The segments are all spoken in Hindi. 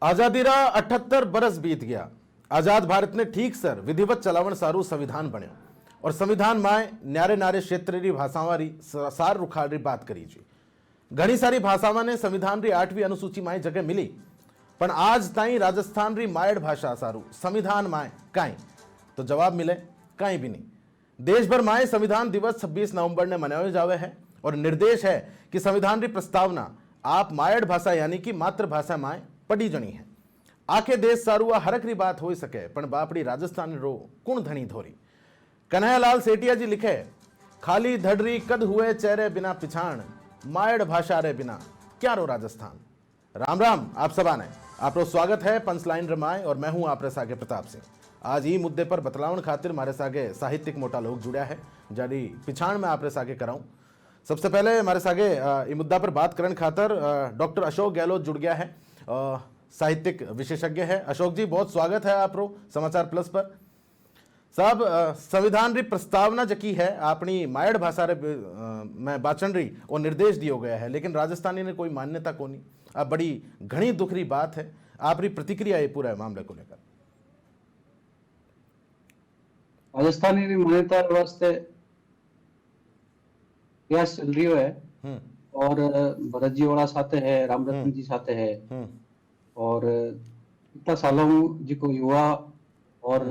आजादी रा 78 बरस बीत गया। आजाद भारत ने ठीक सर विधिवत चलावण सारू संविधान बन्यो और संविधान में न्यारे नारे क्षेत्र री भाषावां री सार रुखाड़ री बात करी जी। घनी सारी भाषावां ने संविधान री 8वीं अनुसूची में जगह मिली, पण आज ताई राजस्थान री मायड़ भाषा सारू संविधान में काई तो जवाब मिले काई भी नहीं। देश भर में संविधान दिवस 26 नवंबर ने मनाया जावे है और निर्देश है कि संविधान की प्रस्तावना आप मायड़ भाषा यानी कि मातृभाषा में पढ़ी जणी है। आखे देश सारू आ हरक री बात हो सके पण बापड़ी राजस्थान रो कुण धनी धोरी। कन्हैयालाल सेठिया जी लिखे, खाली धड़री कद हुए चेहरे बिना पिछाण, मायड़ भाषा रे बिना क्या रो राजस्थान। राम राम आप सबा ने आप स्वागत है पंचलाइन रमाए और मैं हूं आप सागे प्रताप सिंह। आज ई मुद्दे पर बतलावण खातिर मारे सागे साहित्यिक मोटा लोग जुड़या है, जारी पिछाण में आप सागे कराऊं। सबसे पहले हमारे सागे ई मुद्दा पर बात करने खातर डॉक्टर अशोक गहलोत जुड़ गया है, साहित्यिक विशेषज्ञ है। अशोक जी बहुत स्वागत है आप समाचार प्लस पर। साहब संविधान री प्रस्तावना जकी है अपनी मायड़ भाषा रे में बाचन री और निर्देश दियो गया है, लेकिन राजस्थानी ने कोई मान्यता को नहीं। अब बड़ी घनी दुखरी बात है, आप री प्रतिक्रिया ये पूरा मामले को लेकर। राजस्थानी री मान्यता वास्ते प्रयास चल रही है और भरत जी वाला साथे है, रामरतन जी साथे है और इतना सालों जी को युवा और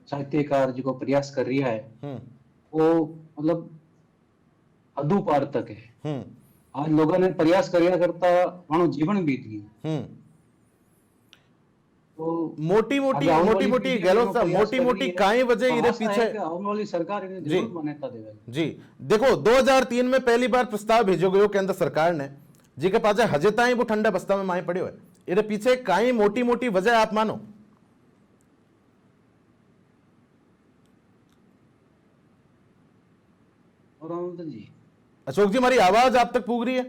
साहित्यकार जी को प्रयास कर रही है वो मतलब अधू पार तक है। आज लोगों ने प्रयास करिया करता मानो जीवन बीत गई। तो मोटी मोटी गहलोत साहब मोटी मोटी काई वजह इरे पीछे आने वाली सरकार इन्हें जरूर मान्यता देवेगी जी। देखो 2003 में पहली बार प्रस्ताव भेजो गयो केंद्र सरकार ने जी के पास हजे ताई वो ठंडा बस्ता में माई पड़ियो है। इरे पीछे काई मोटी मोटी वजह आप मानो। जी अशोक जी हमारी आवाज आप तक पूग रही है?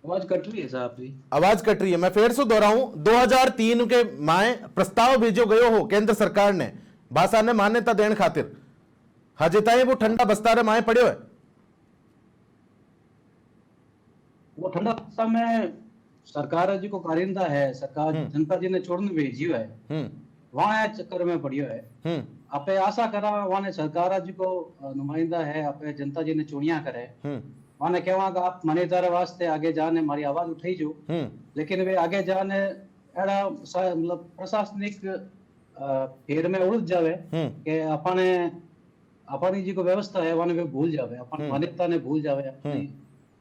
आवाज कट रही है साहब जी, आवाज कट रही है। मैं फिर से दोहराऊं, 2003 के माए प्रस्ताव भेजो गयो हो केंद्र सरकार ने भाषा ने मान्यता देने खातिर, हजे ताई वो ठंडा बस्ता रे माए पड़ियो है। वो ठंडा बस्ता में सरकार जी को कारिंदा है, सरकार जनता जी ने छोड़ने भेजियो है, वहां चक्कर में पड़ियो है। आपे आशा करा वहां सरकार जी को नुमाइंदा है, आपे जनता जी ने चुनिया करे, वहां कहवा कि आप मान्यता वास्ते आगे जाने मारी आवाज उठाई जो, लेकिन वे आगे जाने एड़ा मतलब प्रशासनिक फेर में उलझ जावे कि अपने अपनी जी को व्यवस्था है वहां वे भूल जावे, अपन मान्यता ने भूल जावे, अपनी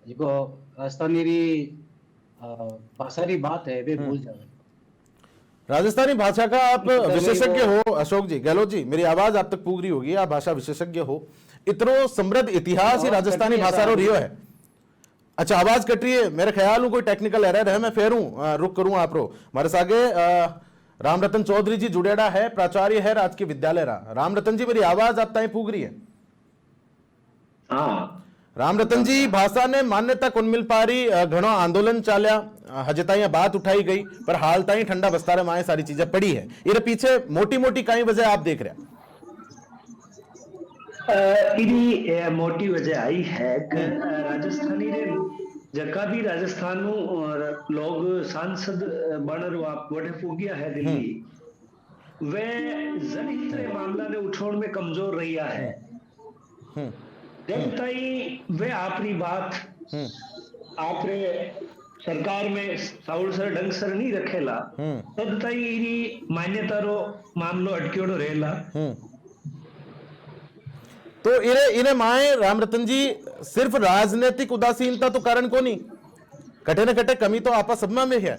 जी को राजस्थानी री भाषा री बात है वे भूल जावे। राजस्थानी भाषा का आप विशेषज्ञ हो अशोक जी, गहलोत जी मेरी आवाज आप तक पूग रही होगी, आप भाषा विशेषज्ञ हो, इतनो समृद्ध इतिहास ही राजस्थानी भाषा रो रियो है। अच्छा आवाज कट रही है, मेरे ख्याल में कोई टेक्निकल एरर है, मैं फेर रुक करूं आप रो। हमारे सागे रामरतन चौधरी जी जुड़ेड़ा है, प्राचार्य है राजकीय विद्यालय रा। रामरतन जी मेरी आवाज आप ताई पूग रही है? हाँ रामरतन जी भाषा ने मान्यता कौन मिल पा रही, घणो आंदोलन चाल्या, हजे ताई बात उठाई गई पर हाल ताई ठंडा बस्ता रे माए सारी चीजें पड़ी है। इरे पीछे मोटी मोटी कई वजह आप देख रहे? इरी मोटी वजह आई है कि राजस्थानी रे जका भी राजस्थान और लोग सांसद बनर वोटे फूकिया है दिल्ली, वे जनहित रे मामला ने उठाने में कमजोर रहिया है। जब ताई वे आपरी बात आपरे सरकार में साउल सर ढंग सर नहीं रखेला, तब ताई इरी मान्यता रो मामलो अटक्योड़ो रहेला। तो इने माए रामरतन जी सिर्फ राजनीतिक उदासीनता तो कारण को नहीं, कटे न कटे कमी तो आपस सब में है।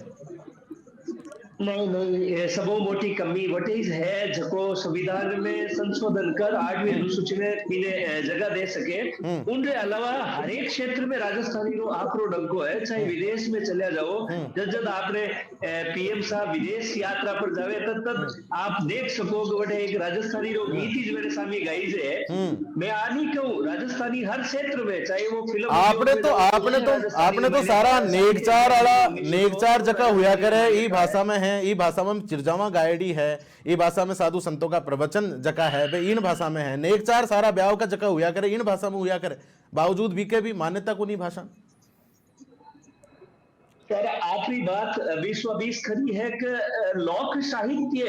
नहीं ये सबो मोटी कमी वटी है जको संविधान में संशोधन कर 8वीं अनुसूची में इन्हें जगह दे सके। उनके अलावा हर एक क्षेत्र में राजस्थानी रो आपरो डंको है, चाहे विदेश में चले जाओ, जब आपने पीएम साहब विदेश यात्रा पर जावे तब आप देख सको कि वटे एक राजस्थानी रो गीत ही मेरे सामने गाई है। मैं आ नहीं कहूँ, राजस्थानी हर क्षेत्र में, चाहे वो फिल्म आपने तो सारा नेगचार वाला नेगचार जका हुआ करे ई भाषा में है, ई भाषा में चिरजावा गायडी है, ई भाषा में साधु संतों का प्रवचन जका है वे इन भाषा में है, नेकचार सारा ब्याह का जका हुआ करे इन भाषा में हुआ करे, बावजूद भी के भी मान्यता को नहीं भाषा। सर आपकी बात 20 खरी है कि लोक साहित्य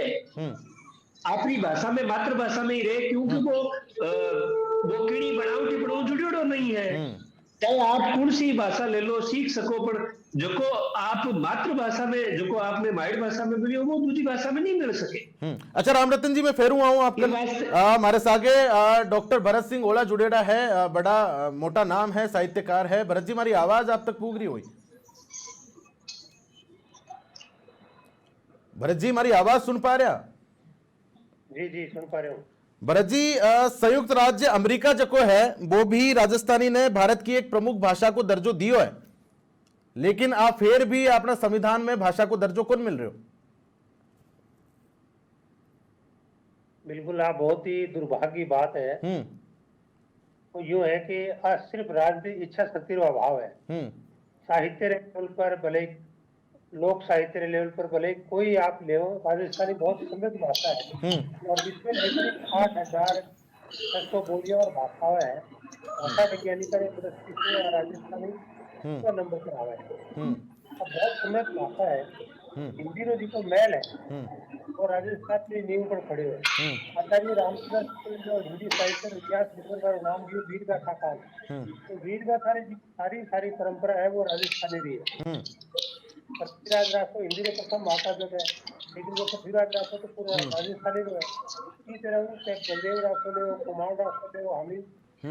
अपनी भाषा में मातृभाषा में ही रहे, क्योंकि वो कीड़ी बनावटी पड़ो जुड़ो नहीं है। चाहे आप कौन सी भाषा ले लो सीख सको, पर जो को आप मातृभाषा में जो को आपने माइड भाषा में मिली वो दूसरी भाषा में नहीं मिल सके। अच्छा राम रतन जी, मैं फिर आऊं आपके हमारे सागे डॉक्टर भरत सिंह ओला जुड़ेड़ा है, बड़ा मोटा नाम है, साहित्यकार है। भरत जी हमारी आवाज आप तक पूग रही हुई? भरत जी हमारी आवाज सुन पा रहा? जी जी सुन पा रहे हूँ। भरत जी, संयुक्त राज्य अमेरिका जो है वो भी राजस्थानी ने भारत की एक प्रमुख भाषा को दर्जो दियो है, लेकिन आप फिर भी अपना संविधान में भाषा को दर्जो कौन मिल रहे हो? बिल्कुल, आप बहुत ही दुर्भाग्य की बात है। वो यूं है कि आज सिर्फ राजनीतिक इच्छा शक्ति का अभाव है। साहित्य लेवल पर भले, लोक साहित्य लेवल पर भले कोई आप ले, राजस्थानी बहुत समृद्ध भाषा है और इसमें लगभग 8,600 बोलियां और भाषाएं हैं। भाषा वैज्ञानिकों ने दृष्टि से राजस्थानी का नंबर पर आया है। अब बहुत समृद्ध भाषा है। हिंदी रो जिको मैल है और राजस्थान की नींव पर खड़े हुए आचार्य रामकृष्ण जो हिंदी साहित्य इतिहास विद्वान का नाम दियो वीर गाथा का, तो वीर गाथा की सारी परंपरा है वो राजस्थानी रही है। पृथ्वीराज रासो हिंदी में प्रथम भाषा जो है, लेकिन वो पृथ्वीराज रासो तो पूरा राजस्थानी जो है। इसी तरह बलदेव रासो ले, कुमार रासो ले, हामी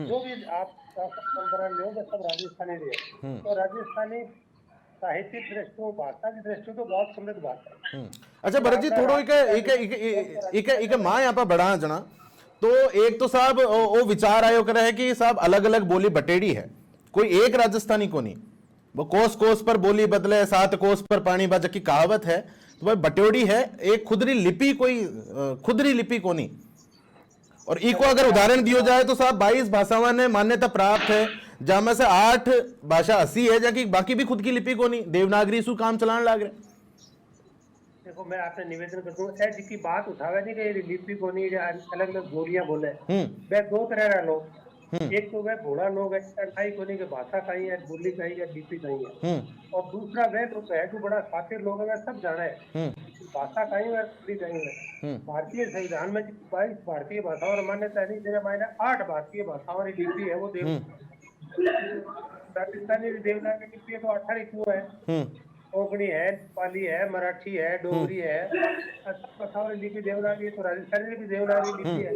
जो भी आप परंपरा ले वो सब राजस्थानी रहे। तो राजस्थानी साहित्यिक दृष्टियों, भाषा की दृष्टि तो बहुत समृद्ध भाषा है। अच्छा भरत जी, थोड़ो एक मां यहाँ पर बढ़ा जना, तो एक तो साहब वो विचार आयो करे है कि साहब अलग अलग बोली बटेड़ी है, कोई एक राजस्थानी को नहीं, वो कोस कोस पर बोली बदले 7 कोस पर पानी बाजा की कहावत है, तो वह बटेड़ी है। एक खुदरी लिपि कोई खुदरी लिपि को नहीं। और इको अगर उदाहरण दियो जाए तो साहब 22 भाषाओं ने मान्यता प्राप्त है, जहां में से 8 भाषा 80 है, जबकि बाकी भी खुद की लिपि को नहीं, देवनागरी से काम चलाने लग रहे। देखो मैं आपने निवेदन कर दूं, ऐसी की बात उठावे नहीं कि लिपि को नहीं, अलग अलग बोलियां बोले। वे दो तरह के लोग, एक तो वह भोला लोग है, कहीं को नहीं कि भाषा कहीं है, बोली कहीं है, लिपि कहीं है। और दूसरा वह लोग है जो बड़ा साथी लोग है, सब जाना है भाषा कहीं है, बोली कहीं है। भारतीय संविधान में 22 भारतीय भाषाओं की मान्यता है, नहीं मायने 8 भारतीय भाषाओं की लिपि है वो देव राजस्थानी देवनागरी लिपि है तो 18 क्यों है? कोंकणी है, नेपाली है, मराठी है, डोगरी है, भाषाओं की लिपि देवनागरी, तो राजस्थानी लिपि देवनागरी लिपि है।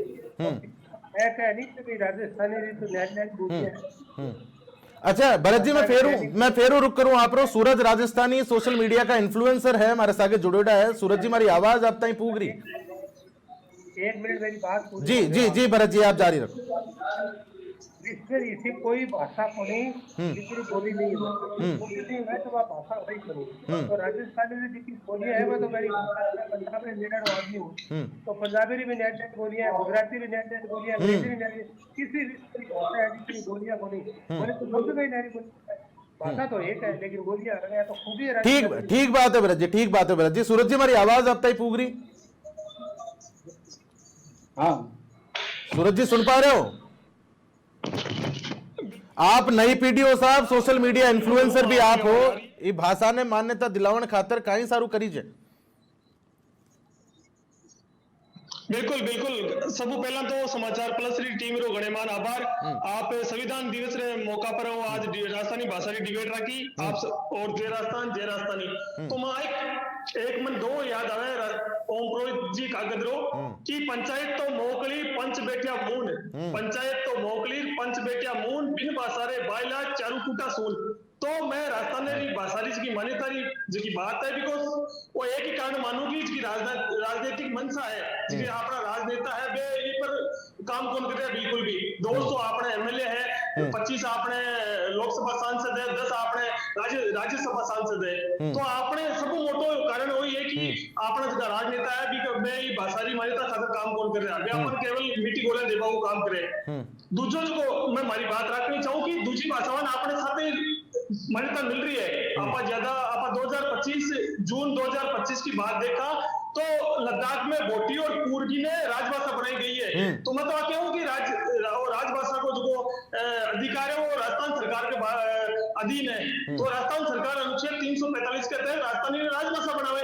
अच्छा भरत जी, मैं फेरू रुक करूं आप रो। सूरज राजस्थानी सोशल मीडिया का इन्फ्लुएंसर है, हमारे साथ जुड़ेड़ा है। सूरज जी हमारी आवाज आप तक पूग रही? 1 मिनट मेरी बात जी जी जी भरत जी आप जारी रखो। इसे कोई भाषा को नहीं, किसी बोली नहीं है तो वह भाषा वही करूँ। तो राजस्थानी में जितनी बोलियां है वो तो मेरी पंजाब में नेट आदमी हूँ, तो पंजाबी में नेट बोलियां, गुजराती में नेट बोलियां, अंग्रेजी में नेट, किसी भी भाषा है जितनी बोलियां को नहीं बोले तो सब में नेट बोली। भाषा तो एक है लेकिन बोलियां अलग है, तो खूबी है। ठीक बात है भरत जी, ठीक बात है भरत जी। सूरज जी हमारी आवाज अब तक पूग रही? हाँ सूरज जी सुन पा रहे हो? आप नई पीढ़ी हो साहब, सोशल मीडिया इन्फ्लुएंसर भी आप हो, ये भाषा ने मान्यता दिलावन खातर कहीं सारू करी जे। बिल्कुल बिल्कुल, सब पहला तो समाचार प्लस री टीम रो गणेमान आभार। आप संविधान दिवस रे मौका पर हो आज राजस्थानी भाषा री डिबेट रखी आप और जय राजस्थानी। तो मैं एक मन दो याद आवे ओम पुरोहित जी कागज रो कि पंचायत तो मोकली पंच बेटिया मून, पंचायत तो मोकली पंच बेटिया मून, बिन भाषा रे बायला चारू कूटा सून। तो मैं राजस्थानी भाषा की मान्यता जी की बात है, बिकॉज वो एक ही कारण मानूंगी कि राजनीतिक मंशा है, जिसे अपना राजनेता है वे इन पर काम कौन कर रहे हैं। बिल्कुल भी 200 अपने एमएलए है, 25 अपने लोकसभा सांसद है, 10 अपने राज्यसभा सांसद है। तो अपने सब मोटो कारण वही है कि अपना जो राजनेता है मैं भाषा की मान्यता खातर काम कौन कर रहा है, अपन केवल मीटिंग बोले देवा वो काम करे। दूसरों को मैं हमारी बात रखनी चाहूँ कि दूसरी भाषाओं अपने साथ मान्यता मिल रही है। आप ज्यादा आप 2025 जून 2025 की बात देखा तो लद्दाख में भोटी और कुर्गी में राजभाषा बनाई गई है। तो मैं तो कहूँ कि राजभाषा को जो अधिकार है वो राजस्थान सरकार के अधीन है। तो राजस्थान सरकार अनुच्छेद 345 के तहत राजस्थानी ने राजभाषा बनावे।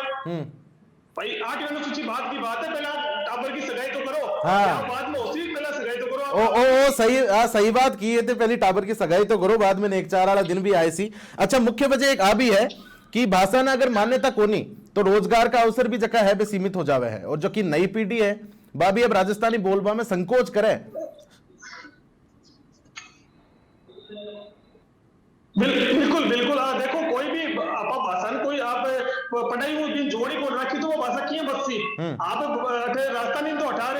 भाई 8 अनुसूची बात की बात है, पहला टाबर की सगाई तो करो। हाँ। बाद में होती पहला सगाई तो करो। ओ सही सही बात की है, पहली टाबर की सगाई तो करो, बाद में नेक चार वाला दिन भी आए सी। अच्छा, मुख्य वजह एक आ भी है कि भाषा ने अगर मान्यता कोनी तो रोजगार का अवसर भी जगह है भी सीमित हो जावे है, और जो कि नई पीढ़ी है वह भी अब राजस्थानी बोलबा में संकोच करे। बिल्कुल बिल्कुल। देखो कोई भी आप भाषा कोई आप पढ़ाई हुई जोड़ी को रखी तो वो भाषा किए बसती। आप राजस्थानी तो अठार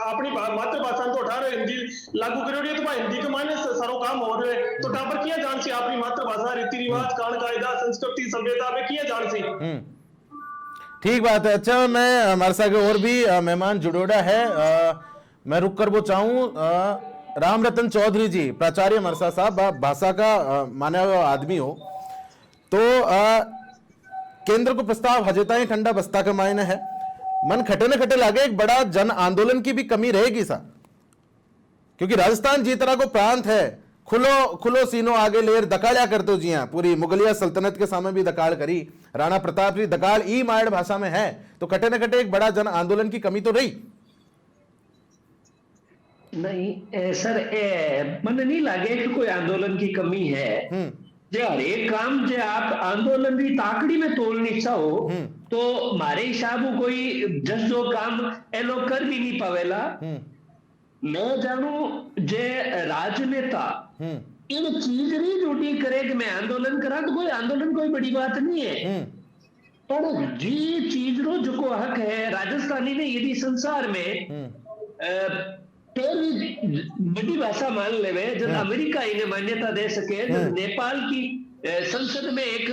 अपनी मातृभाषा तो अठार हिंदी लागू करोगे तो हिंदी के मायने सारो काम हो रहे तो टापर किया जान सी अपनी मातृभाषा रीति रिवाज कान कायदा संस्कृति सभ्यता में किया जान सी। ठीक बात है। अच्छा, मैं हमारे साथ और भी मेहमान जुड़ोड़ा है, मैं रुक कर वो चाहूँ राम रतन चौधरी जी, प्राचार्य मरसा साहब, भाषा का माने हुआ आदमी हो तो केंद्र को प्रस्ताव हजेता ही ठंडा बस्ता का मायने है, मन खटे न खटे लागे एक बड़ा जन आंदोलन की भी कमी रहेगी सा, क्योंकि राजस्थान जी तरह को प्रांत है, खुलो सीनो आगे लेर दकाड़ा करते हो जी। हाँ, पूरी मुगलिया सल्तनत के सामने भी दकाड़ करी, राणा प्रताप जी दकाड़ ई मायड़ भाषा में है, तो खटे न खटे एक बड़ा जन आंदोलन की कमी तो रही। नहीं सर, मन नहीं लगे कि कोई आंदोलन की कमी है। जो हर एक काम जो आप आंदोलन की ताकड़ी में तोड़नी चाहो तो हमारे हिसाब कोई जस जो काम ए लोग कर भी नहीं पावेला। मैं जानू जे राजनेता इन चीज नहीं ड्यूटी करे कि मैं आंदोलन करा, तो कोई आंदोलन कोई बड़ी बात नहीं है। पर जी चीज रो जो हक है राजस्थानी ने यदि संसार में बड़ी भाषा मान लेवे, जब अमेरिका इन्हें मान्यता दे सके, जब नेपाल की संसद में एक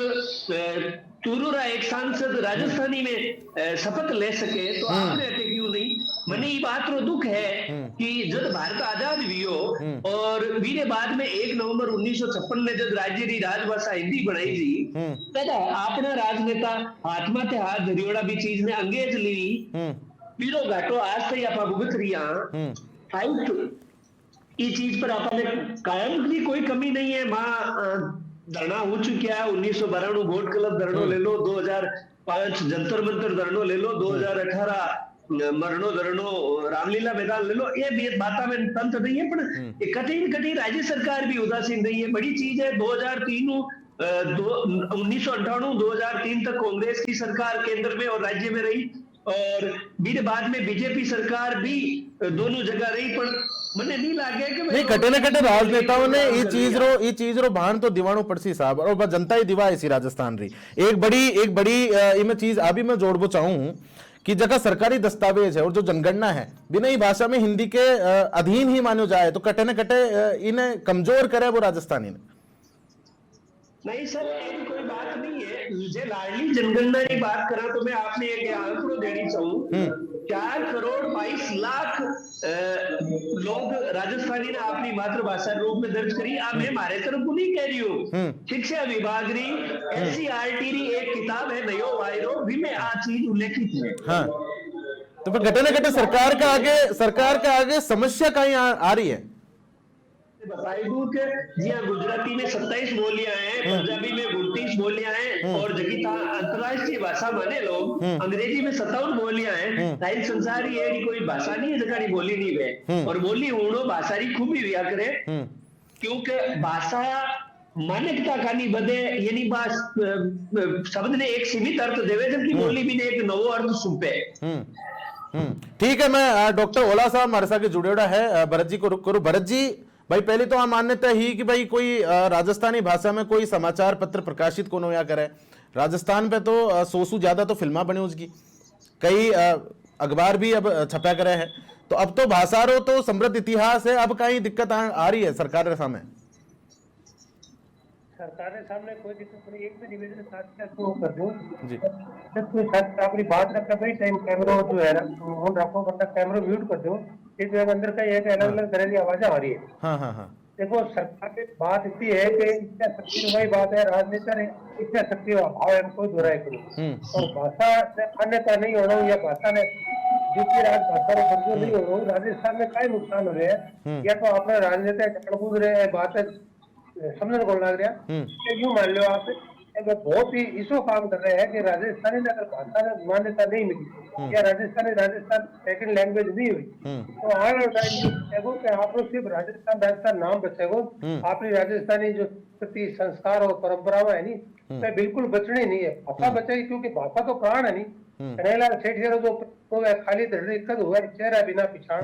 तुरुरा एक सांसद राजस्थानी में शपथ ले सके, तो आपने अटे क्यों नहीं। मने ये बात रो दुख है कि जब भारत आजाद भी हो और वीरे बाद में 1 नवंबर 1956 ने जब राज्य की राजभाषा हिंदी बनाई थी, तब अपना राजनेता हाथ माथे हाथ धरियोड़ा भी चीज ने अंग्रेज ली पीरो घाटो आज तक आप भुगत रही इस चीज पर आपने कायम की कोई कमी नहीं है। मां धरना हो चुका है, 1992 वोट क्लब धरणो ले लो, 2005 जंतर मंतर धरणो ले लो, 2018 मरणो धरणो रामलीला मैदान ले लो, ये बात में तंत्र नहीं है, पर कटी राज्य सरकार भी उदासीन नहीं है। बड़ी चीज है 1998 2003 तक कांग्रेस की सरकार केंद्र में और राज्य में रही, और फिर बाद में बीजेपी सरकार भी दोनों जगह रही, पर मने नहीं लागे कि नहीं कटे न कटे राजनेताओं ने ये चीज रो भान तो दीवानों पड़सी साहब, और बस जनता ही दिवा इसी राजस्थान रही एक बड़ी इमे चीज अभी मैं जोड़बो चाहूं कि जगह सरकारी दस्तावेज है और जो जनगणना है बिना ही भाषा में हिंदी के अधीन ही मानो जाए, तो कटे न कटे इन्हें कमजोर करे वो राजस्थानी ने। नहीं सर, ऐसी कोई बात नहीं है। मुझे लाडली जनगणना की बात करा तो मैं आपने एक आंकड़ो देनी चाहूँ, 4,22,00,000 लोग राजस्थानी ने अपनी मातृभाषा रूप में दर्ज करी। आप मैं हमारे तरफ को नहीं कह रही हूँ, शिक्षा विभाग री NCERT री एक किताब है नयो वायरो भी में आ चीज उल्लेखित है। हाँ, तो फिर घटे न घटे सरकार के आगे समस्या कहीं आ रही है। बताई दूं कि जी हाँ, गुजराती में 27 बोलियां हैं, पंजाबी में 29 बोलियां हैं, और जगी अंतरराष्ट्रीय भाषा माने लोग अंग्रेजी में 57 बोलियां हैं। साहिल संसारी है कोई भाषा नहीं है जगह बोली नहीं वे, और बोली उड़ो भाषा री खूबी व्या करे, क्योंकि भाषा मान्यता कानी बदे यानी बात शब्द ने एक सीमित अर्थ देवे, जबकि बोली भी ने एक नवो अर्थ सुपे। ठीक है, मैं डॉक्टर ओला साहब हमारे साथ जुड़ेड़ा है, भरत जी को रुक करूं। भरत जी भाई, पहले तो मान्यता ही कि भाई कोई राजस्थानी भाषा में कोई समाचार पत्र प्रकाशित को नया करे। राजस्थान पे तो 100 से ज्यादा तो फिल्मा बनी उसकी, कई अखबार भी अब छपा करे है, तो अब तो भाषा रो तो समृद्ध इतिहास है, अब कहीं दिक्कत आ रही है सरकार के सामने? सरकार के सामने कोई दिक्कत नहीं। एक भी निवेदन साथ कर दूं जी, जब कोई साथ अपनी बात रखता भाई टाइम कैमरा जो है ना ऑन रखो, वरना कैमरा म्यूट कर दो, इस अंदर का एक अलग अलग तरह की आवाजें आ रही है। हाँ हाँ हाँ, देखो सरकार की बात इतनी है कि इच्छा शक्ति वाली बात है, राजनेता ने इच्छा शक्ति का अभाव है, कोई दोहराए करूँ, और भाषा अन्यता नहीं हो रहा हूँ, या भाषा ने दूसरी राजभाषा में बदलू नहीं हो रहा हूँ, राजस्थान में कई नुकसान हो रहे हैं, या तो अपने राजनेता कूद रहे हैं, बात समझने को लग रहा यूं मान लो आप अगर बहुत ही इसो काम कर रहे हैं कि राजस्थानी में अगर भाषा में मान्यता नहीं मिली या राजस्थान सेकंड लैंग्वेज नहीं हुई तो आने वाले टाइम में आप लोग सिर्फ राजस्थान नाम बचेगो अपनी राजस्थानी जो संस्कृति संस्कार और परंपराएं है नी तो बिल्कुल बचनी नहीं है। भाषा बचेगी क्योंकि भाषा तो प्राण है नी। कन्हैयालाल सेठिया जो खाली दिक्कत हुआ चेहरा बिना पिछाड़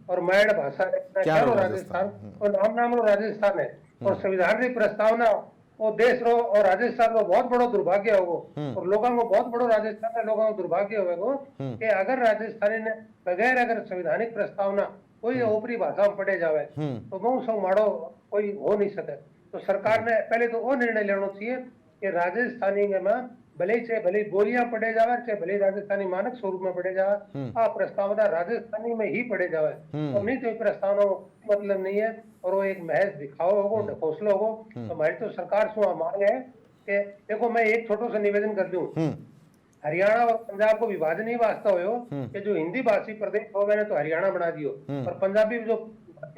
और मैड भाषा राजस्थान और नाम राजस्थान है और संविधान की प्रस्तावना वो देश रो और राजस्थान में बहुत बड़ो दुर्भाग्य होगो और लोगों को बहुत बड़ो राजस्थान में लोगों को दुर्भाग्य होगो कि अगर राजस्थानी ने बगैर अगर संवैधानिक प्रस्तावना कोई ऊपरी भाषा में पढ़े जावे तो बहुत सौ माड़ो कोई हो नहीं सके। तो सरकार ने पहले तो वो निर्णय लेना चाहिए कि राजस्थानी में भले बोलियां पढ़े जावे चाहे भले राजस्थानी मानक स्वरूप में पढ़े जावे प्रस्तावना राजस्थानी में ही पढ़े जावे और नहीं तो प्रस्तावना मतलब नहीं है और वो एक महज दिखाओ होगो ढकोसलो होगो। तो हमारी तो सरकार से मांग है कि देखो मैं एक छोटो सा निवेदन कर दूं हरियाणा और पंजाब को विभाजन ही वास्ता हो कि जो हिंदी भाषी प्रदेश हो मैंने तो हरियाणा बना दियो और पंजाबी जो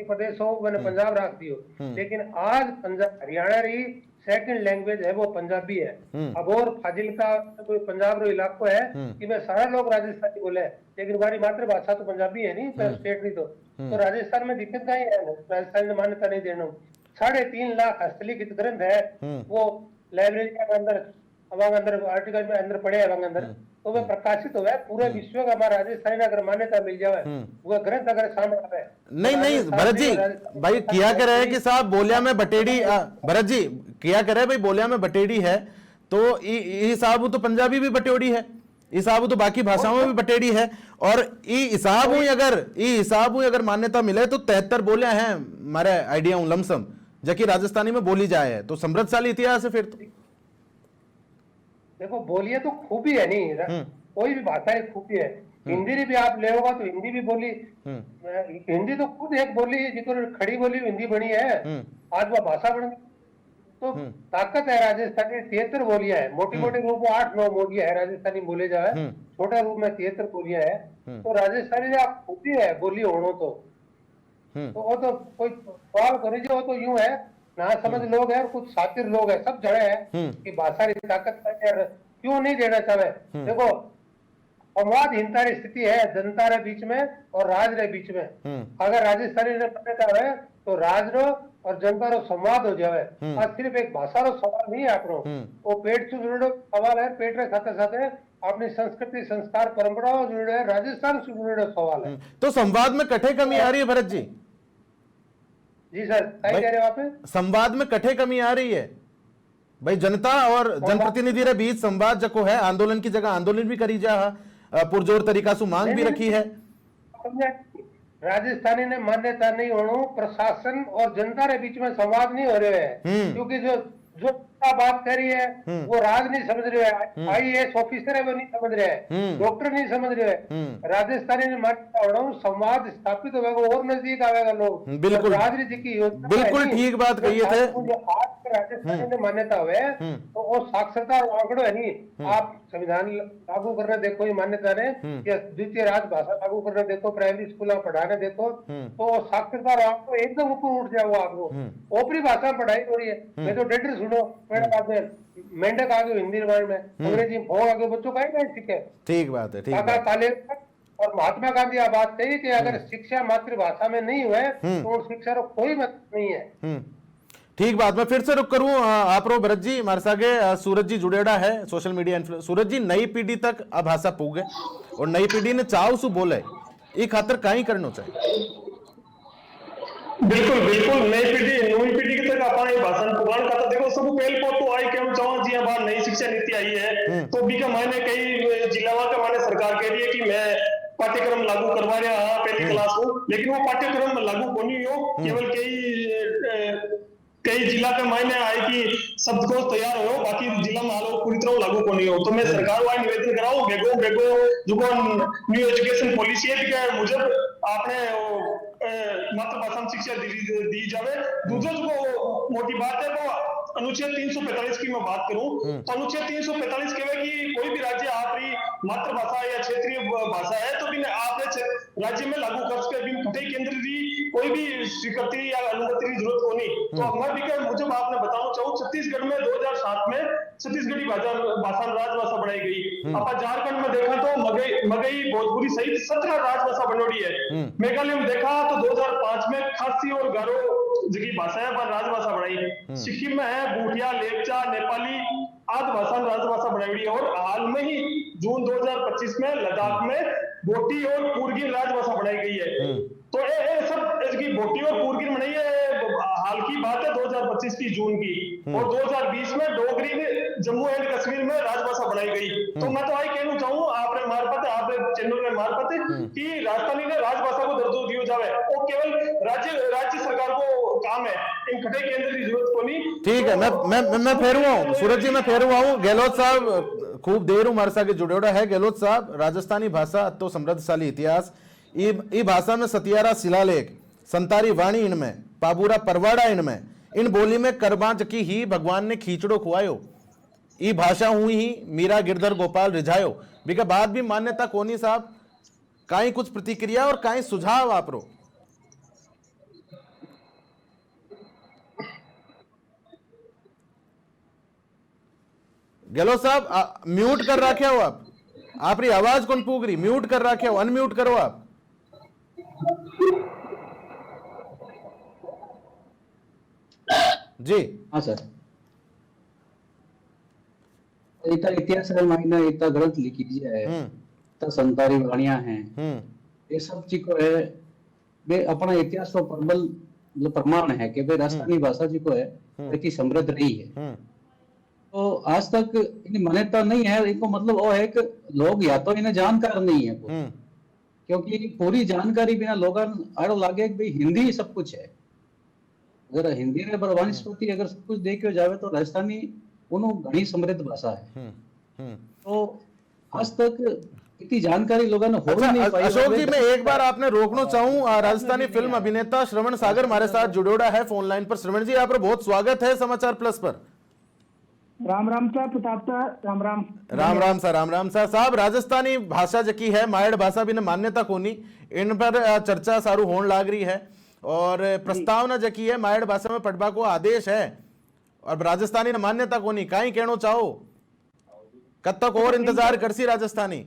प्रदेश हो मैंने पंजाब रख दियो लेकिन आज पंजाब हरियाणा रही सेकंड लैंग्वेज है वो पंजाबी है। अब और फाजिलका कोई पंजाब रो इलाको है कि मैं सारा लोग राजस्थानी बोले लेकिन हमारी मातृभाषा तो पंजाबी है नहीं पर स्टेट नहीं तो राजस्थान में दिक्कत नहीं है राजस्थान में मान्यता नहीं देना। 3.5 लाख हस्तलिखित ग्रंथ है वो लाइब्रेरी के अंदर आर्टिकल में अंदर पड़े हैं अंदर तो वह प्रकाशित हुआ है पूरे विश्व का हमारा राजस्थानी अगर मान्यता मिल जाए वह ग्रंथ अगर सामने आवे नहीं भरत जी भाई किया कर रहे हैं कि साहब बोलिया में बटेड़ी भरत जी किया कर रहे भाई बोलिया में बटेड़ी है तो हिसाब तो पंजाबी भी बटेड़ी है हिसाब तो बाकी भाषाओं में भी बटेड़ी है और हिसाब अगर मान्यता मिले तो 73 बोलियां हैं हमारे आइडिया लमसम जबकि राजस्थानी में बोली जाए है तो समृद्धशाली इतिहास है। फिर तो देखो बोलिए तो खूबी है नहीं कोई भी भाषा एक खूबी है। हिंदी भी आप ले होगा तो हिंदी भी बोली हिंदी तो खुद एक बोली जितो खड़ी बोली हिंदी बनी है आज वह भाषा बन तो ताकत है राजस्थानी 73 बोलियां है मोटी रूप में 8-9 बोलियां है राजस्थानी बोले जाए छोटे रूप में 73 बोलियां है तो राजस्थानी आप खूबी है बोली होनो तो वो तो कोई सवाल करो जो तो यूं है ना समझ लोग है और कुछ सातिर लोग है सब जड़े हैं कि भाषा की ताकत क्यों नहीं देना चाहे। देखो संवादहीनता की स्थिति है जनता रे बीच में और राज रे बीच में अगर राजस्थानी ने मान्यता है तो राज रो और जनता रो संवाद हो जाए आज सिर्फ एक भाषा रो सवाल नहीं है अपनो वो पेट से जुड़े सवाल है पेट रे साथे साथे अपनी संस्कृति संस्कार परंपराओं जुड़े है राजस्थान से जुड़े सवाल है। तो संवाद में कठे कमी आ रही है भरत जी? जी सर क्या कह रहे हो आप? संवाद में कठे कमी आ रही है भाई जनता और जनप्रतिनिधि रे बीच संवाद जको है आंदोलन की जगह आंदोलन भी करी जा पुरजोर तरीका से मांग भी रखी है। राजस्थानी ने मान्यता नहीं होनो प्रशासन और जनता के बीच में संवाद नहीं हो रहे हैं क्योंकि जो बात कर रही है वो राज नहीं समझ रहे हैं IAS ऑफिसर है वो नहीं समझ रहे हैं डॉक्टर नहीं समझ रहे हैं। राजस्थानी ने मान्यता होना संवाद स्थापित होगा और नजदीक आवेगा लोग बिल्कुल राजनीति की योजना बिल्कुल ठीक बात कही थे। राजस्थानी ने मान्यता हुए तो वो साक्षरता आंकड़ो है नहीं आप संविधान लागू करने देखो ये मान्यता ने या द्वितीय राजभाषा लागू करने देखो प्राइमरी स्कूल में पढ़ाने देखो तो साक्षरता आंकड़ो एकदम ऊपर उठ जाओ आपको ऊपरी भाषा में पढ़ाई हो रही है। मैं तो डेटर सुनो मेरे पास में मेंढक आ गए हिंदी में अंग्रेजी में आ गए बच्चों का ही नहीं सीखे। ठीक बात है ठीक काले और महात्मा गांधी यह बात कही कि अगर शिक्षा मातृभाषा में नहीं हुए तो शिक्षा का कोई मतलब नहीं है। ठीक बात। मैं फिर से रुक करूं आप रो भरत जी हमारे सागे सूरज जी जुड़ेड़ा है सोशल मीडिया इन्फ्लुएंसर। सूरज जी नई पीढ़ी तक आ भाषा पूगे और नई पीढ़ी ने चाव सु बोले ई खातर कहीं करना चाहिए। बिल्कुल बिल्कुल नई पीढ़ी की तक अपना भाषण पुराण का तो देखो सब पहल को तो आई के हम चाहो जी बार नई शिक्षा नीति आई है तो भी का मायने कई जिलावा का मायने सरकार कह रही है कि मैं पाठ्यक्रम लागू करवा रहा पहली क्लास को लेकिन वो पाठ्यक्रम लागू को नहीं हो केवल कई जिला के मायने आए कि शब्दकोश तैयार हो बाकी जिला में हालो पूरी तरह लागू को नहीं हो। तो मैं सरकार वाला निवेदन कराऊं बेगो जो न्यू एजुकेशन पॉलिसी है के मुजब आपने मातृभाषा में शिक्षा दी जावे। दूसरा जो मोटी बात है वो अनुच्छेद 345 की मैं बात करूं तो अनुच्छेद 345 कहवे कि कोई भी राज्य आपकी मातृभाषा या क्षेत्रीय भाषा है तो भी आपने राज्य में लागू कर सके केंद्र की कोई भी स्वीकृति या अनुमति की जरूरत को नहीं। तो मैं भी मुझे आपने बताना चाहूँ, छत्तीसगढ़ में 2007 में छत्तीसगढ़ी भाषा राजभाषा बनाई गई। आप झारखंड में देखा तो मगई भोजपुरी सहित 17 राजभाषा बनोड़ी है। मेघालय में देखा तो 2005 में खासी और गारो की भाषाएं राजभाषा बनाई। सिक्किम में है भूटिया, लेपचा, नेपाली आदि भाषा राजभाषा बनाई है। और हाल में ही जून 2025 में लद्दाख में बोटी और पूर्गिन राजभाषा बनाई गई है। तो ये सब इसकी बोटी और पूर्गिन बनाई है, हाल की बात है 2025 की जून की। और 2020 में डोगरी ने जम्मू एंड कश्मीर में राजभाषा बनाई गई। तो मैं तो आई कहना चाहूँ आपने मार्फत, आपने चैनल में मार्फत कि राजस्थानी ने राजभाषा को दर्जो दिया जाए, वो केवल राज्य सरकार को काम है, इन खटे केंद्र की जरूरत को नहीं। ठीक है, मैं फेर हुआ हूँ सूरज जी, मैं फेर हुआ हूँ। गहलोत साहब खूब देर हमारे साथ जुड़े है। गहलोत साहब, राजस्थानी भाषा तो समृद्धशाली इतिहास, ई भाषा में सतियारा शिलालेख, संतारी वाणी इनमें, पाबूरा परवाड़ा इनमें, इन बोली में करबांच की ही भगवान ने खींचड़ो खुआयो, ई भाषा हुई ही मीरा गिरधर गोपाल रिझायो। बिका बाद भी मान्यता कोनी साहब, काई कुछ प्रतिक्रिया और काई सुझाव आपरो? गहलोत साहब म्यूट कर रखे हो आप, आपरी आवाज कौन पूग रही? म्यूट कर रखे हो, अनम्यूट करो आप। जी हाँ सर, इतना इतिहास मायना इतना गलत लिखी दिया है, इतना संतारी वाणियां हैं, ये सब चीज को है वे अपना इतिहास को प्रबल मतलब प्रमाण है कि वे राजस्थानी भाषा जी को है इतनी समृद्ध रही है। तो आज तक इन्हें मान्यता नहीं है, इनको मतलब वो है कि लोग या तो इन्हें जानकार नहीं है क्योंकि पूरी जानकारी बिना लोगों आड़ो लागे कि हिंदी सब कुछ है। अगर हिंदी में वनस्पति अगर सब कुछ देखे जावे तो राजस्थानी उन्होंने घनी समृद्ध भाषा है। तो आज तक इतनी जानकारी लोगों ने हो नहीं पाई। अशोक जी, मैं एक बार आपने रोकना चाहूं, राजस्थानी फिल्म अभिनेता श्रवण सागर हमारे साथ जुड़ोड़ा है फोन लाइन पर। श्रवण जी, आपका बहुत स्वागत है समाचार प्लस पर। राम राम सा प्रताप सा, राम राम राम राम सा, राम राम सा। साहब, राजस्थानी भाषा जकी है मायड़ भाषा भी ने मान्यता कोनी, इन पर चर्चा सारू होने लाग रही है और प्रस्तावना जकी है मायड़ भाषा में पढ़वा को आदेश है और राजस्थानी ने मान्यता कोनी, काई कहना चाहो? कब तक और इंतजार करसी राजस्थानी?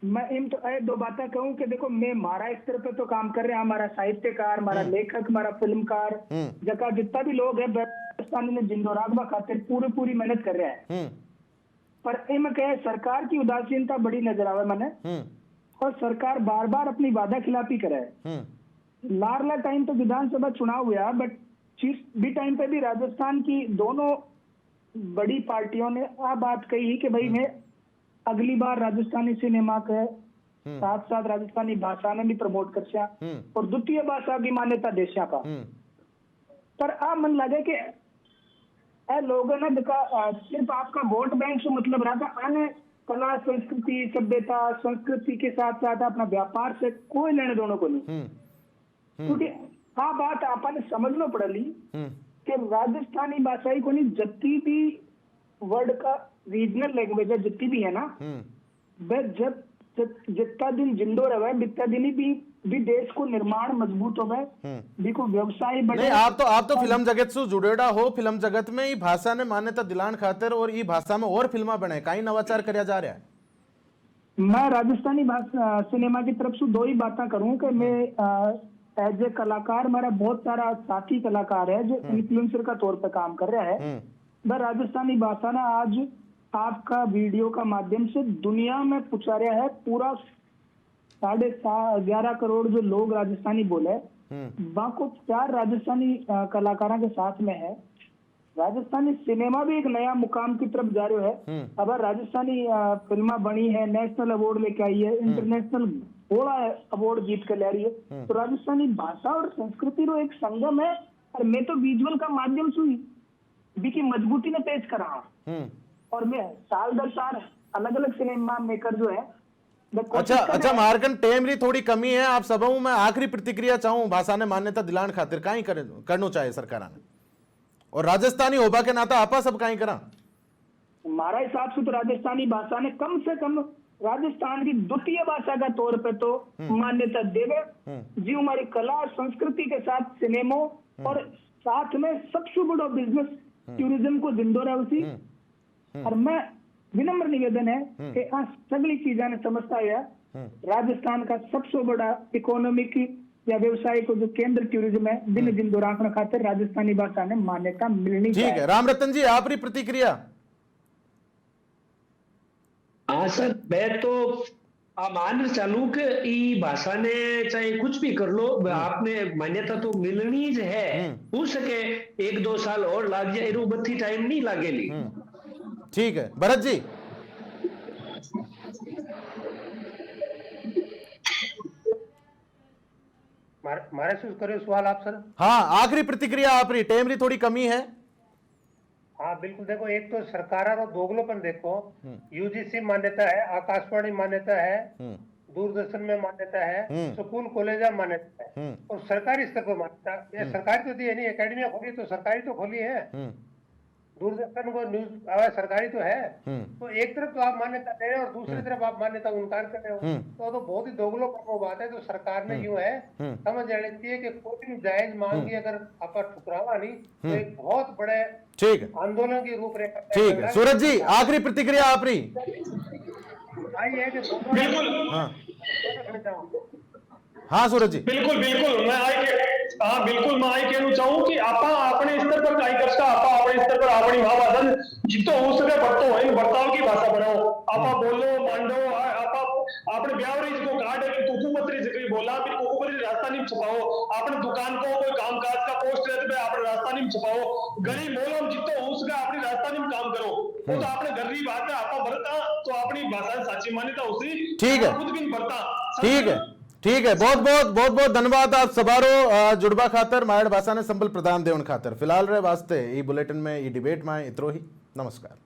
मैं इन तो दो बातें कहूं कि देखो, मैं हमारा स्तर पे तो काम कर रहे हैं, हमारा साहित्यकार, हमारा लेखक, हमारा फिल्मकार, जगह जितना भी लोग है राजस्थानी ने जिंदोरागवा खातिर पूरी मेहनत कर रहे हैं। पर इनमें कहे सरकार की उदासीनता बड़ी नजर आवे मैंने, और सरकार बार बार अपनी वादा खिलाफी करे। लारला टाइम तो विधानसभा चुनाव हुआ, बट जिस भी टाइम पे भी राजस्थान की दोनों बड़ी पार्टियों ने आ बात कही कि भाई मैं अगली बार राजस्थानी सिनेमा के साथ साथ राजस्थानी भाषा ने भी प्रमोट कर और द्वितीय भाषा की मान्यता देशा का। पर आ मन लगे कि लोगों ने देखा सिर्फ आपका वोट बैंक से मतलब रहा था, आने कला संस्कृति सभ्यता संस्कृति के साथ साथ अपना व्यापार से कोई लेने दोनों को नहीं। क्योंकि हाँ बात आपने समझना पड़ेगी कि राजस्थानी भाषा ही को नहीं, जितनी भी वर्ल्ड का रीजनल लैंग्वेज है जितनी भी है ना, वह जब जितना दिन जिंदो रहे बितना दिन ही भी देश को निर्माण मजबूत हो गए, भी को व्यवसाय बढ़े। नहीं, आप तो फिल्म जगत से जुड़ेड़ा हो, फिल्म जगत में ई भाषा ने मान्यता दिलान खातिर और ई भाषा में और फिल्मा बने, काई नवाचार करया जा रहा है? मैं राजस्थानी भाषा सिनेमा की तरफ से दो ही बातें करूं कि मैं एज ए कलाकार, मेरा बहुत सारा साथी कलाकार है जो इन्फ्लुएंसर का तौर पर काम कर रहा है। वह राजस्थानी भाषा ना आज आपका वीडियो का माध्यम से दुनिया में पहुंचा रहा है। पूरा 11.5 करोड़ जो लोग राजस्थानी बोले, वहां को 4 राजस्थानी कलाकारों के साथ में है। राजस्थानी सिनेमा भी एक नया मुकाम की तरफ जा रहा है। अब राजस्थानी फिल्मा बनी है, नेशनल अवार्ड लेके आई है, इंटरनेशनल बड़ा अवार्ड जीत कर ले रही है। तो राजस्थानी भाषा और संस्कृति रो एक संगम है, और मैं तो विजुअल का माध्यम से भी की मजबूती ने पेश कर रहा हूँ। और मैं साल दर साल अलग अलग सिनेमा मेकर जो है। अच्छा मार्कन टेमरी थोड़ी कमी है आप सब। मैं आखिरी प्रतिक्रिया चाहूं, भाषा ने मान्यता दिलान खातिर काई करना चाहिए सरकार ने, और राजस्थानी होबा के नाता आपा सब काई करा? हमारा हिसाब से तो राजस्थानी भाषा ने कम से कम राजस्थान की द्वितीय भाषा का तौर पे तो मान्यता देवे। जी हमारी कला और संस्कृति के साथ सिनेमो और साथ में सबसे बड़ा बिजनेस टूरिज्म को जिंदो रहा उसी। और मैं विनम्र निवेदन है कि आ सगली चीजा ने समझता है राजस्थान का सबसे बड़ा इकोनॉमिक या व्यवसाय को जो केंद्र टूरिज्म है दिन जिंदो रखने खातिर राजस्थानी भाषा ने मान्यता मिलनी ठीक है। राम रतन जी, आपकी प्रतिक्रिया? हाँ सर, मैं तो मान चालू के ई भाषा ने चाहे कुछ भी कर लो, आपने मान्यता तो मिलनी ही है। हो सके 1-2 साल और लाग जाए, रू बत्ती टाइम नहीं लागेली। ठीक है। भरत जी? मारे से करो सवाल आप सर। हाँ, आखिरी प्रतिक्रिया आपकी, टेमरी थोड़ी कमी है। हाँ बिल्कुल, देखो एक तो सरकार और दोगलोपन देखो, यूजीसी मान्यता है, आकाशवाणी मान्यता है, दूरदर्शन में मान्यता है, स्कूल कॉलेज में मान्यता है, और सरकारी स्तर पर मान्यता। ये सरकारी तो दी है नहीं, एकेडमियां खोली तो सरकारी तो खोली है, दूरदर्शन को न्यूज आवाज सरकारी तो है। तो एक तरफ तो आप मान्यता दे रहे हो और दूसरी तरफ आप मान्यता इनकार कर रहे हो, तो बहुत ही दोगलोपन वो बात है। तो सरकार ने यूं है समझ जानी चाहिए कि कोई भी जायज मांग की अगर आप ठुकरावा नहीं तो एक बहुत बड़े ठीक है, आंदोलन की रूपरेखा। ठीक है। सूरज जी, आखिरी प्रतिक्रिया आपकी। आई है कि बिल्कुल। हाँ सूरज जी। बिल्कुल बिल्कुल, मैं आई कहना चाहूँ कि आपा अपने स्तर पर काई करता, आपा अपने स्तर पर अपनी भाषा जितो हो सके बरतो है, बर्ताव की भाषा बनाओ। आपा बोलो मांडो, आपा अपने ब्यावरी को काट है कि कुकुमत्री जिक्री बोला, फिर कुकुमत्री राजस्थानी में छुपाओ, अपने दुकान को कोई कामकाज का पोस्ट रहते पे अपने राजस्थानी में छुपाओ, गली मोलम जितो हो सके अपनी राजस्थानी में काम करो। वो तो अपने घर की बात है, आपा बरता तो अपनी भाषा साची मान्यता उसी। ठीक है, खुद भी बरता। ठीक है, ठीक है। बहुत बहुत धन्यवाद आप सबारो जुड़बा खातर, मायड़ भाषा ने संबल प्रदान देवन खातर। फिलहाल रे वास्ते ई बुलेटिन में ई डिबेट में इतरो ही। नमस्कार।